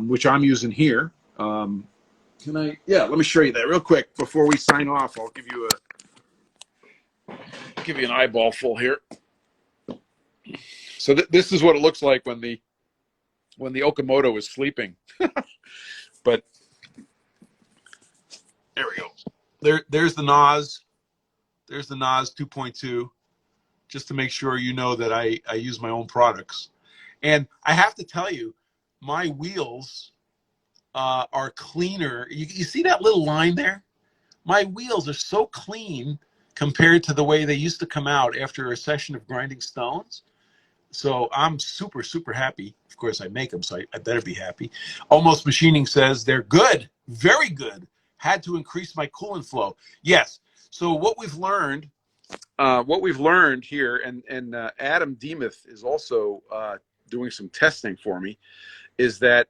which I'm using here. Can I? Yeah, let me show you that real quick before we sign off. I'll give you an eyeball full here. So this is what it looks like when the Okamoto is sleeping. But there we go. There's the NOS. There's the NOS 2.2. Just to make sure you know that I use my own products. And I have to tell you, my wheels are cleaner. You see that little line there? My wheels are so clean compared to the way they used to come out after a session of grinding stones. So I'm super, super happy. Of course, I make them, so I better be happy. Almost Machining says they're good, very good. Had to increase my coolant flow. Yes. So what we've learned here, and Adam Demuth is also doing some testing for me, is that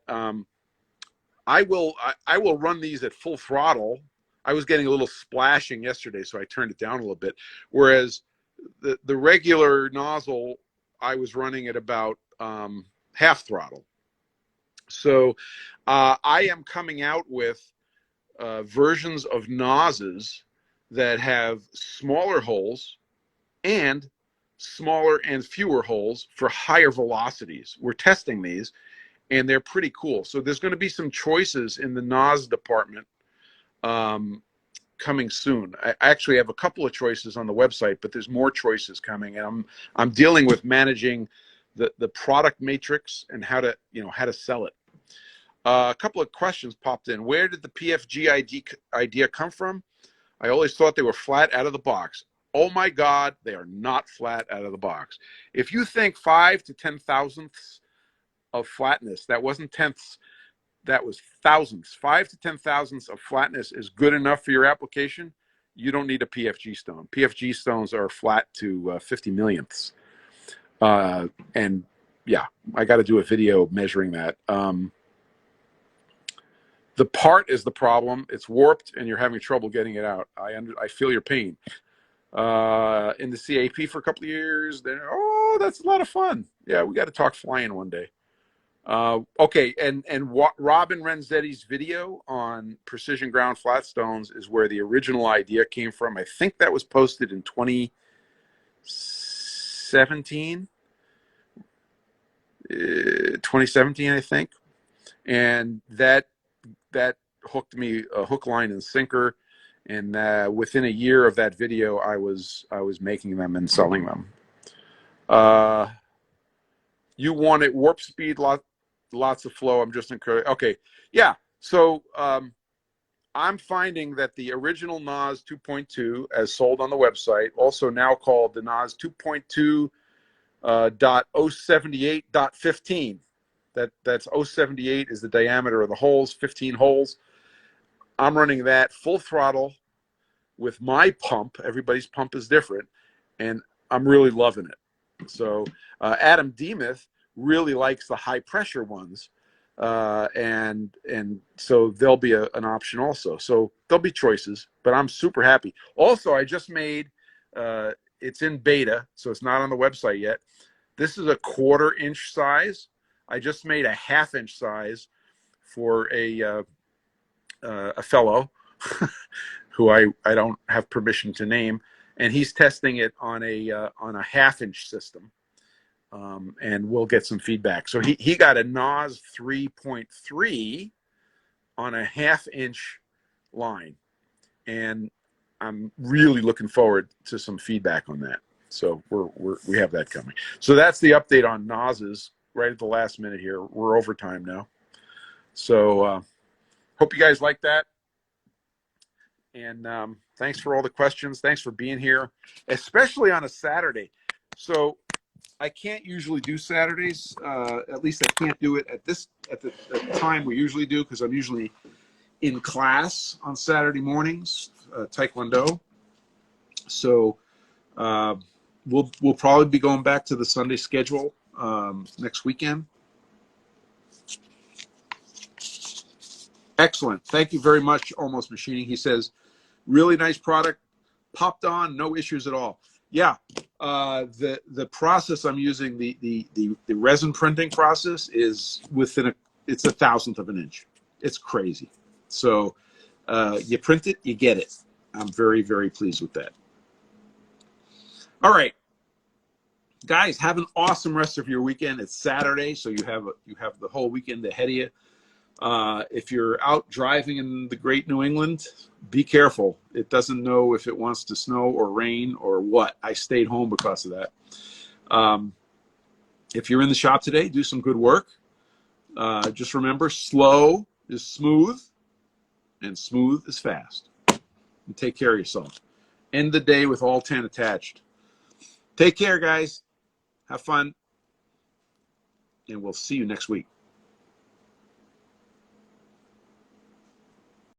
I will run these at full throttle. I was getting a little splashing yesterday, so I turned it down a little bit. Whereas the regular nozzle, I was running at about half throttle. So I am coming out with versions of NOSes that have smaller holes and smaller and fewer holes for higher velocities. We're testing these, and they're pretty cool. So there's going to be some choices in the NOS department coming soon. I actually have a couple of choices on the website, but there's more choices coming, and I'm dealing with managing the product matrix and how to sell it. A couple of questions popped in. Where did the PFG IG idea come from? I always thought they were flat out of the box. Oh my God, they are not flat out of the box. If you think 5 to 10 thousandths of flatness, that wasn't tenths, that was thousandths. 5 to 10 thousandths of flatness is good enough for your application, you don't need a PFG stone. PFG stones are flat to 50 millionths. And yeah, I got to do a video measuring that. The part is the problem. It's warped and you're having trouble getting it out. I feel your pain. In the CAP for a couple of years. Then, oh, that's a lot of fun. Yeah, we got to talk flying one day. Okay, and Robin Renzetti's video on precision ground flat stones is where the original idea came from. I think that was posted in 2017. 2017, I think. And that hooked me a hook, line, and sinker. And within a year of that video, I was making them and selling them. You want it warp speed, lots of flow. I'm just encouraged. Okay, yeah. So I'm finding that the original NAS 2.2, as sold on the website, also now called the NAS 2.2 .078.15. That's 078 is the diameter of the holes, 15 holes. I'm running that full throttle with my pump. Everybody's pump is different, and I'm really loving it. So Adam Demuth really likes the high pressure ones, and so there'll be an option also. So there'll be choices, but I'm super happy. Also, I just made it's in beta, so it's not on the website yet. This is a 1/4 inch size. I just made a 1/2 inch size for a fellow who I don't have permission to name, and he's testing it on a 1/2 inch system, and we'll get some feedback. So he got a NAS 3.3 on a 1/2 inch line, and I'm really looking forward to some feedback on that. So we have that coming. So that's the update on NASs right at the last minute here. We're over time now. So hope you guys like that. And thanks for all the questions. Thanks for being here, especially on a Saturday. So I can't usually do Saturdays. At least I can't do it at the time we usually do, because I'm usually in class on Saturday mornings, Taekwondo. So we'll probably be going back to the Sunday schedule next weekend. Excellent. Thank you very much, Almost Machining. He says, really nice product, popped on, no issues at all. Yeah, the process I'm using, the resin printing process, is it's 1/1000th of an inch. It's crazy. So you print it, you get it. I'm very, very pleased with that. All right, guys, have an awesome rest of your weekend. It's Saturday, so you have the whole weekend ahead of you. If you're out driving in the great New England, be careful. It doesn't know if it wants to snow or rain or what. I stayed home because of that. If you're in the shop today, do some good work. Just remember, slow is smooth and smooth is fast. And take care of yourself. End the day with all 10 attached. Take care, guys. Have fun. And we'll see you next week.